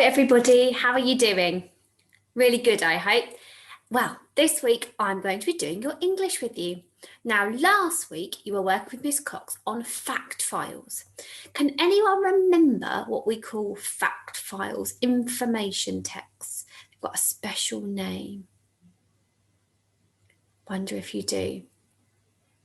everybody, how are you doing? Really good, I hope. Well, this week I'm going to be doing your English with you. Now, last week you were working with Miss Cox on fact files. Can anyone remember what we call fact files, information texts? They've got a special name. Wonder if you do.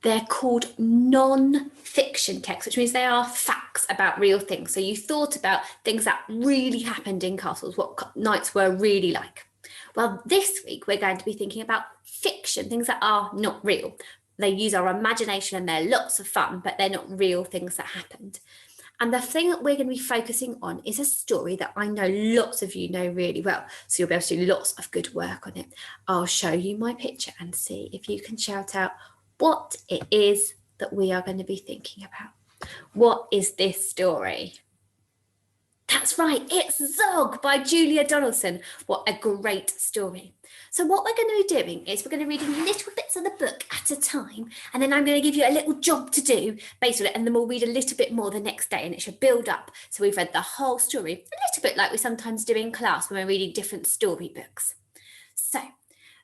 They're called non-fiction texts, which means they are facts about real things. So you thought about things that really happened in castles, what nights were really like. Well, this week we're going to be thinking about fiction, things that are not real. They use our imagination and they're lots of fun, but they're not real things that happened. And the thing that we're going to be focusing on is a story that I know lots of you know really well. So you'll be able to do lots of good work on it. I'll show you my picture and see if you can shout out what it is that we are going to be thinking about. What is this story? That's right, it's Zog by Julia Donaldson. What a great story. So what we're going to be doing is we're going to be reading little bits of the book at a time, and then I'm going to give you a little job to do based on it, and then we'll read a little bit more the next day and it should build up. So we've read the whole story, a little bit like we sometimes do in class when we're reading different storybooks. So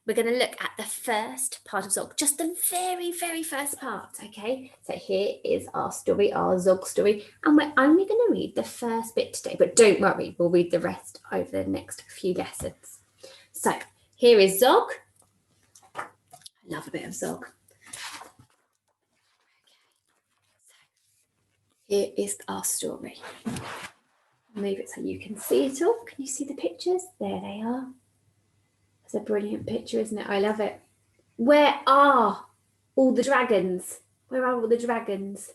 we're going to look at the first part of Zog, just the very, very first part, okay? So here is our story, our Zog story, and we're only going to read the first bit today, but don't worry, we'll read the rest over the next few lessons. So here is Zog. I love a bit of Zog. Here is our story. Move it so you can see it all. Can you see the pictures? There they are. It's a brilliant picture, isn't it? I love it. Where are all the dragons? Where are all the dragons?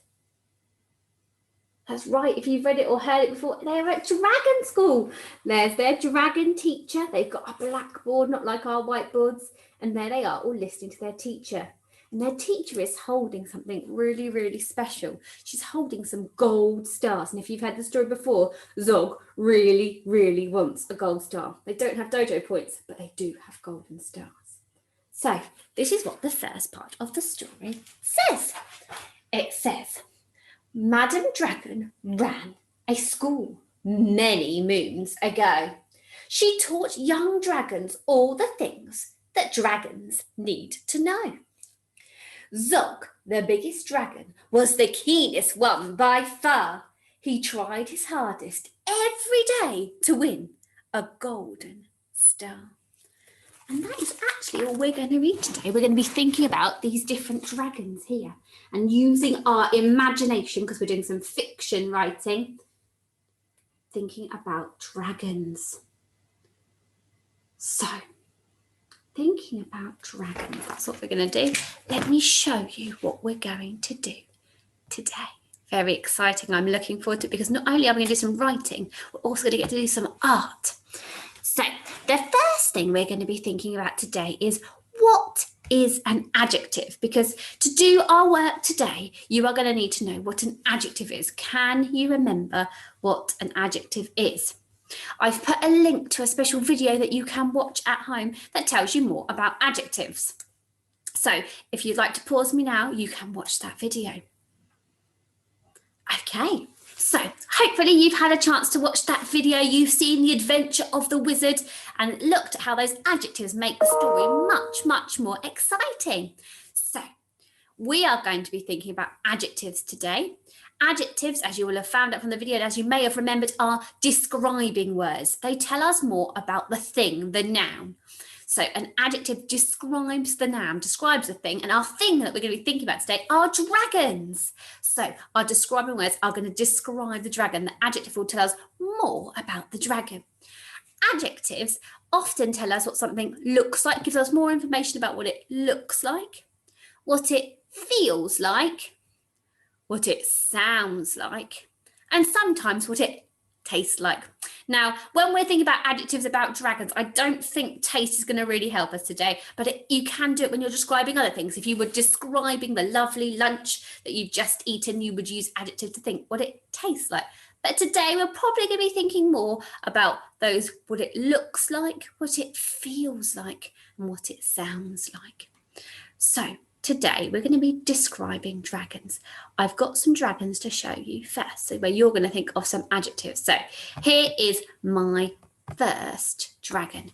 That's right. If you've read it or heard it before, they're at dragon school. There's their dragon teacher. They've got a blackboard, not like our whiteboards. And there they are, all listening to their teacher. And their teacher is holding something really, really special. She's holding some gold stars. And if you've had the story before, Zog really, really wants a gold star. They don't have dojo points, but they do have golden stars. So this is what the first part of the story says. It says, Madam Dragon ran a school many moons ago. She taught young dragons all the things that dragons need to know. Zog, the biggest dragon, was the keenest one by far. He tried his hardest every day to win a golden star. And that is actually all we're going to read today. We're going to be thinking about these different dragons here and using our imagination, because we're doing some fiction writing, thinking about dragons. So, thinking about dragons, that's what we're going to do. Let me show you what we're going to do today. Very exciting. I'm looking forward to it because not only are we going to do some writing, we're also going to get to do some art. So the first thing we're going to be thinking about today is what is an adjective? Because to do our work today, you are going to need to know what an adjective is. Can you remember what an adjective is? I've put a link to a special video that you can watch at home that tells you more about adjectives. So if you'd like to pause me now, you can watch that video. Okay, so hopefully you've had a chance to watch that video. You've seen the adventure of the wizard and looked at how those adjectives make the story much, much more exciting. So we are going to be thinking about adjectives today. Adjectives, as you will have found out from the video, and as you may have remembered, are describing words. They tell us more about the thing, the noun. So an adjective describes the noun, describes a thing, and our thing that we're going to be thinking about today are dragons. So our describing words are going to describe the dragon. The adjective will tell us more about the dragon. Adjectives often tell us what something looks like, gives us more information about what it looks like, what it feels like, what it sounds like, and sometimes what it tastes like. Now, when we're thinking about adjectives about dragons, I don't think taste is going to really help us today, but you can do it when you're describing other things. If you were describing the lovely lunch that you've just eaten, you would use adjective to think what it tastes like. But today we're probably going to be thinking more about those, what it looks like, what it feels like, and what it sounds like. So today we're going to be describing dragons. I've got some dragons to show you first, so where you're going to think of some adjectives. So here is my first dragon.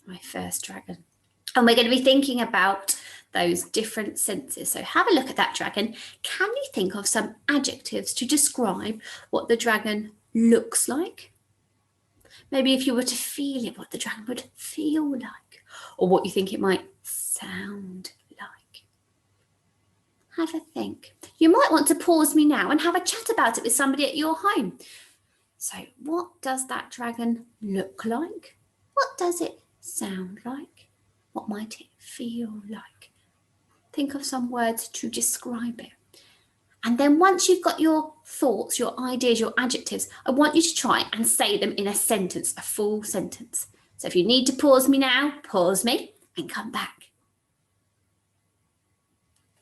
And we're going to be thinking about those different senses. So have a look at that dragon. Can you think of some adjectives to describe what the dragon looks like? Maybe if you were to feel it, what the dragon would feel like, or what you think it might sound like. Have a think. You might want to pause me now and have a chat about it with somebody at your home. So what does that dragon look like? What does it sound like? What might it feel like? Think of some words to describe it. And then once you've got your thoughts, your ideas, your adjectives, I want you to try and say them in a sentence, a full sentence. So if you need to pause me now, pause me and come back.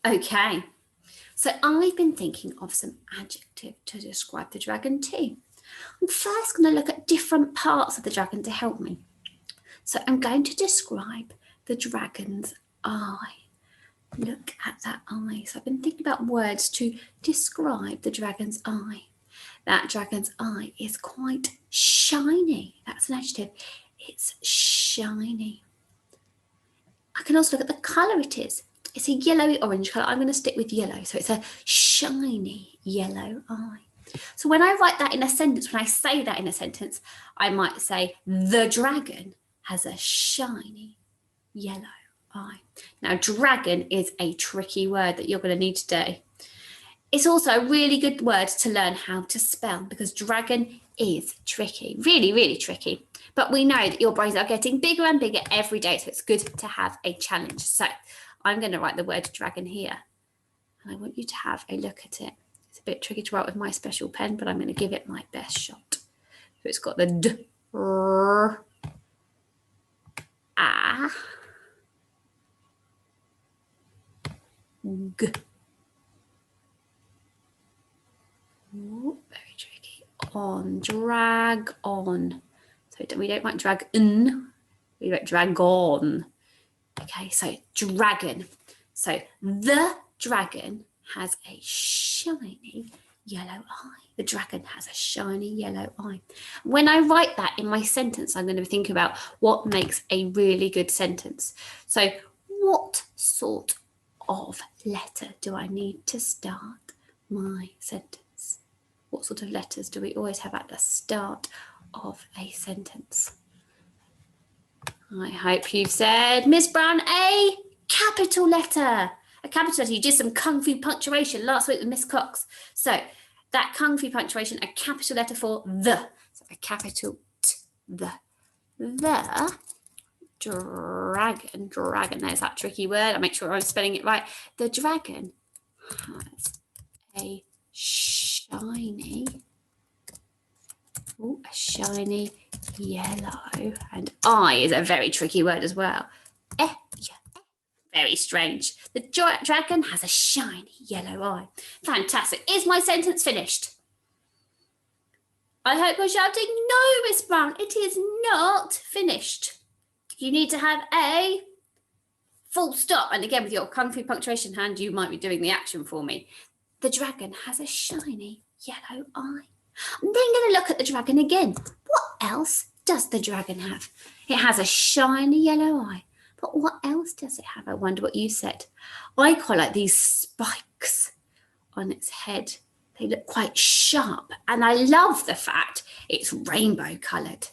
Okay, so I've been thinking of some adjectives to describe the dragon too. I'm first going to look at different parts of the dragon to help me. So I'm going to describe the dragon's eye. Look at that eye. So I've been thinking about words to describe the dragon's eye. That dragon's eye is quite shiny. That's an adjective. It's shiny. I can also look at the colour it is. It's a yellowy orange colour. I'm going to stick with yellow. So it's a shiny yellow eye. So when I write that in a sentence, when I say that in a sentence, I might say the dragon has a shiny yellow eye. Now, dragon is a tricky word that you're going to need today. It's also a really good word to learn how to spell because dragon is tricky, really, really tricky. But we know that your brains are getting bigger and bigger every day, so it's good to have a challenge. So I'm going to write the word dragon here, and I want you to have a look at it. It's a bit tricky to write with my special pen, but I'm going to give it my best shot. So it's got the D, R, A, G. Ooh, very tricky. On, drag on. So we don't write dragon, we write dragon. Okay, so dragon. So the dragon has a shiny yellow eye. The dragon has a shiny yellow eye. When I write that in my sentence, I'm going to think about what makes a really good sentence. So what sort of letter do I need to start my sentence? What sort of letters do we always have at the start of a sentence? I hope you've said, Miss Brown, a capital letter. A capital letter. You did some kung fu punctuation last week with Miss Cox. So that kung fu punctuation, a capital letter for the. So a capital T, the. The dragon, there's that tricky word. I'll make sure I'm spelling it right. The dragon has a shiny yellow, and eye is a very tricky word as well. Very strange. The dragon has a shiny yellow eye. Fantastic. Is my sentence finished? I hope you're shouting, no, Miss Brown, it is not finished. You need to have a full stop. And again, with your kung fu punctuation hand, you might be doing the action for me. The dragon has a shiny yellow eye. I'm then going to look at the dragon again. What else does the dragon have? It has a shiny yellow eye. But what else does it have? I wonder what you said. I quite like these spikes on its head. They look quite sharp. And I love the fact it's rainbow coloured.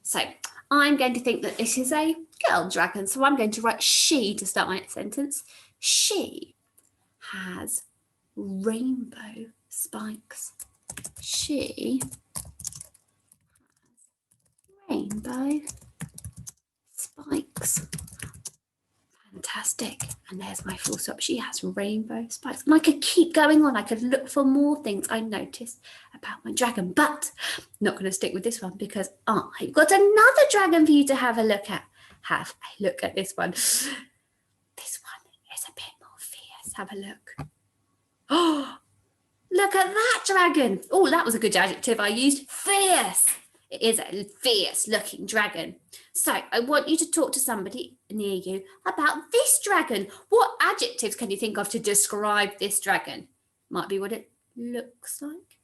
So I'm going to think that this is a girl dragon. So I'm going to write she to start my sentence. She has rainbow spikes. She has rainbow spikes. Fantastic. And there's my full stop. She has rainbow spikes. And I could keep going on. I could look for more things I noticed about my dragon. But I'm not going to stick with this one because I've got another dragon for you to have a look at. Have a look at this one. This one is a bit more fierce. Have a look. Oh, look at that dragon. Oh, that was a good adjective I used. Fierce. It is a fierce looking dragon. So I want you to talk to somebody near you about this dragon. What adjectives can you think of to describe this dragon? Might be what it looks like.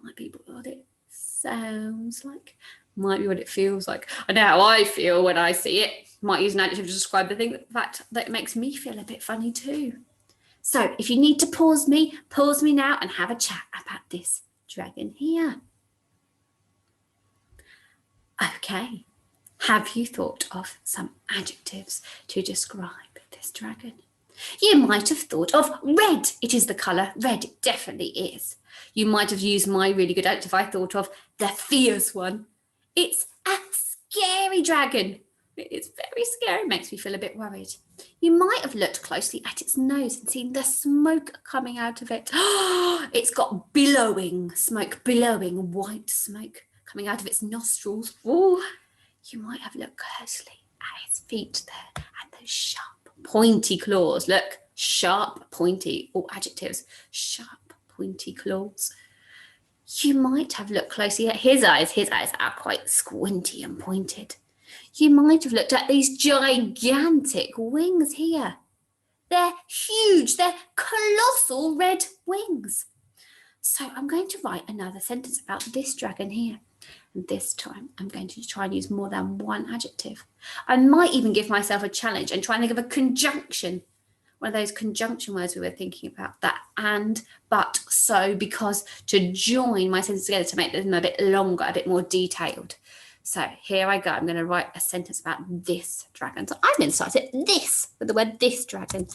Might be what it sounds like. Might be what it feels like. I know how I feel when I see it. Might use an adjective to describe the thing. The fact that it makes me feel a bit funny too. So if you need to pause me now and have a chat about this dragon here. Okay. Have you thought of some adjectives to describe this dragon? You might have thought of red. It is the colour red. It definitely is. You might have used my really good adjective. I thought of the fierce one. It's a scary dragon. It's very scary. It makes me feel a bit worried. You might have looked closely at its nose and seen the smoke coming out of it. It's got billowing smoke, billowing white smoke coming out of its nostrils. Oh, you might have looked closely at its feet there and those sharp, pointy claws. Look, sharp, pointy, all adjectives. Sharp, pointy claws. You might have looked closely at his eyes. His eyes are quite squinty and pointed. You might have looked at these gigantic wings here. They're huge. They're colossal red wings. So I'm going to write another sentence about this dragon here. And this time I'm going to try and use more than one adjective. I might even give myself a challenge and try and think of a conjunction. One of those conjunction words we were thinking about, that and, but, so, because, to join my sentences together to make them a bit longer, a bit more detailed. So here I go. I'm going to write a sentence about this dragon. So I'm going to start it this, with the word this dragon.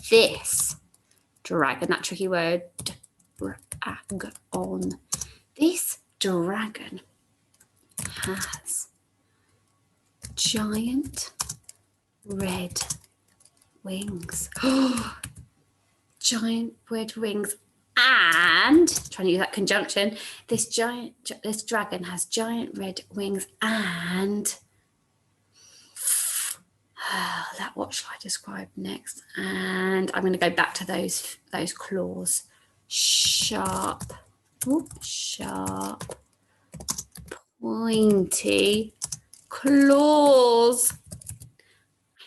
This dragon, that tricky word, dragon. This dragon has giant red wings. Giant red wings. And trying to use that conjunction, this dragon has giant red wings and what shall I describe next? And I'm going to go back to those claws. Sharp, pointy claws.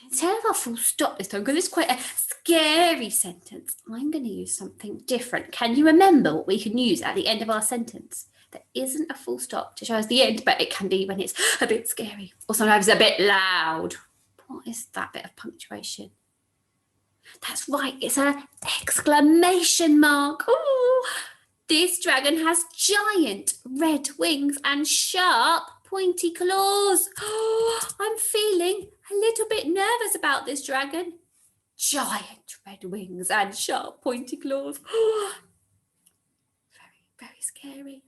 Instead of a full stop this time, because it's quite a scary sentence, I'm going to use something different. Can you remember what we can use at the end of our sentence? There isn't a full stop to show us the end, but it can be when it's a bit scary or sometimes a bit loud. What is that bit of punctuation? That's right, it's an exclamation mark. Ooh, this dragon has giant red wings and sharp pointy claws. Oh, I'm feeling a little bit nervous about this dragon. Giant red wings and sharp pointy claws. Oh, very, very scary.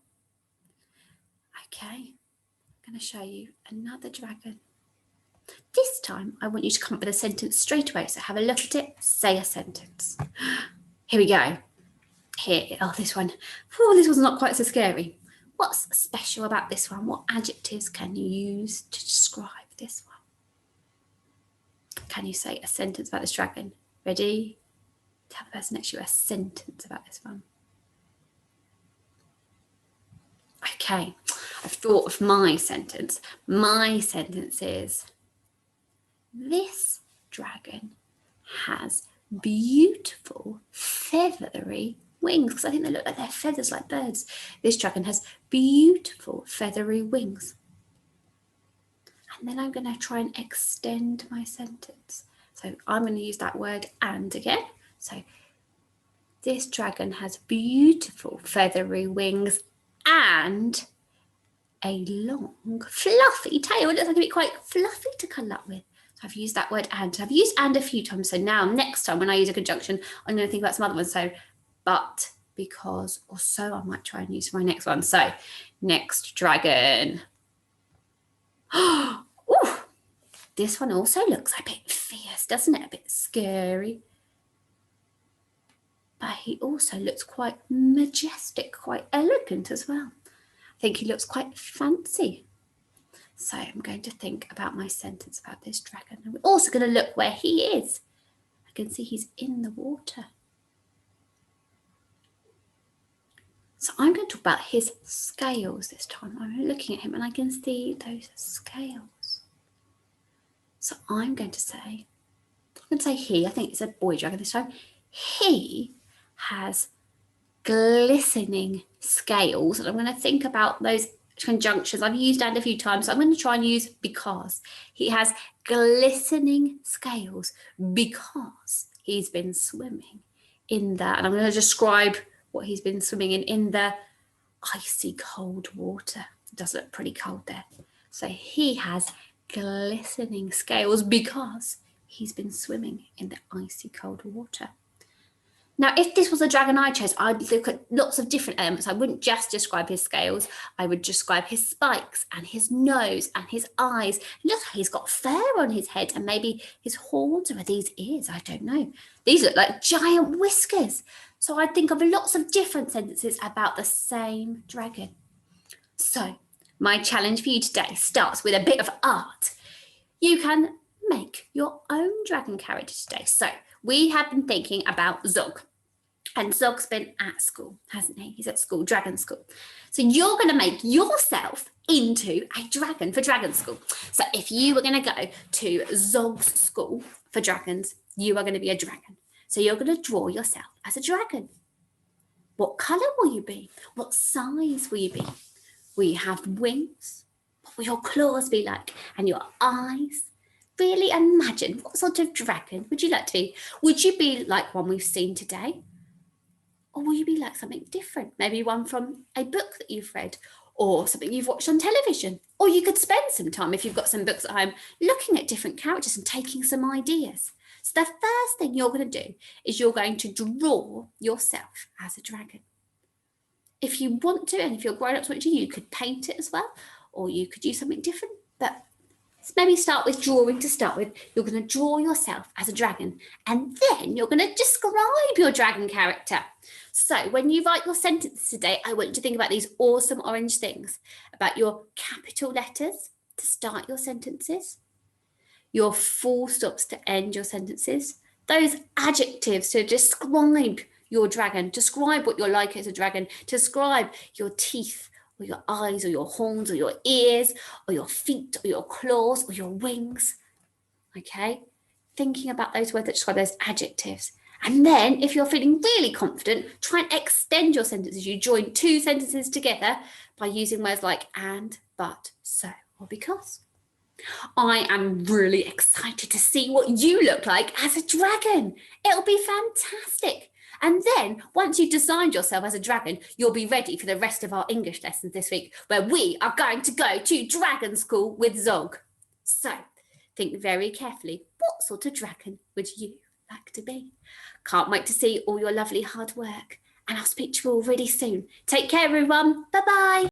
Okay, I'm going to show you another dragon. This time, I want you to come up with a sentence straight away. So have a look at it, say a sentence. Here we go. This one. Oh, this one's not quite so scary. What's special about this one? What adjectives can you use to describe this one? Can you say a sentence about this dragon? Ready? Tell the person next to you a sentence about this one. Okay, I've thought of my sentence. My sentence is, this dragon has beautiful feathery wings, because I think they look like they're feathers like birds. This dragon has beautiful feathery wings. And then I'm going to try and extend my sentence. So I'm going to use that word and again. So this dragon has beautiful feathery wings and a long fluffy tail. It looks like it'd be quite fluffy to cuddle up with. So I've used that word and. I've used and a few times. So now next time when I use a conjunction, I'm going to think about some other ones. So but, because, or so I might try and use for my next one. So next dragon. Oh, this one also looks a bit fierce, doesn't it? A bit scary. But he also looks quite majestic, quite elegant as well. I think he looks quite fancy. So I'm going to think about my sentence about this dragon. And we're also going to look where he is. I can see he's in the water. So I'm going to talk about his scales this time. I'm looking at him and I can see those scales. So I'm going to say he, I think it's a boy dragon this time. He has glistening scales. And I'm going to think about those conjunctions. I've used and a few times. So I'm going to try and use because. He has glistening scales because he's been swimming in the, and I'm going to describe what he's been swimming in the icy cold water. It does look pretty cold there. So he has glistening scales because he's been swimming in the icy cold water. Now, if this was a dragon I chose, I'd look at lots of different elements. I wouldn't just describe his scales. I would describe his spikes and his nose and his eyes. Look, he's got fur on his head and maybe his horns, or are these ears? I don't know. These look like giant whiskers. So I'd think of lots of different sentences about the same dragon. So my challenge for you today starts with a bit of art. You can make your own dragon character today. So we have been thinking about Zog. And Zog's been at school, hasn't he? He's at school, dragon school. So you're going to make yourself into a dragon for dragon school. So if you were going to go to Zog's school for dragons, you are going to be a dragon. So you're going to draw yourself as a dragon. What colour will you be? What size will you be? Will you have wings? What will your claws be like? And your eyes? Really imagine what sort of dragon would you like to be? Would you be like one we've seen today? Or will you be like something different? Maybe one from a book that you've read or something you've watched on television. Or you could spend some time, if you've got some books at home, looking at different characters and taking some ideas. So the first thing you're going to do is you're going to draw yourself as a dragon. If you want to, and if your grown-ups want to, you could paint it as well, or you could do something different. But let's maybe start with drawing to start with. You're going to draw yourself as a dragon, and then you're going to describe your dragon character. So when you write your sentences today, I want you to think about these awesome orange things, about your capital letters to start your sentences, your full stops to end your sentences, those adjectives to describe your dragon, describe what you're like as a dragon, describe your teeth or your eyes or your horns or your ears or your feet or your claws or your wings. Okay, thinking about those words that describe those adjectives. And then if you're feeling really confident, try and extend your sentences. You join two sentences together by using words like and, but, so, or because. I am really excited to see what you look like as a dragon. It'll be fantastic. And then once you've designed yourself as a dragon, you'll be ready for the rest of our English lessons this week, where we are going to go to dragon school with Zog. So think very carefully, what sort of dragon would you like to be? Can't wait to see all your lovely hard work. And I'll speak to you all really soon. Take care, everyone. Bye-bye.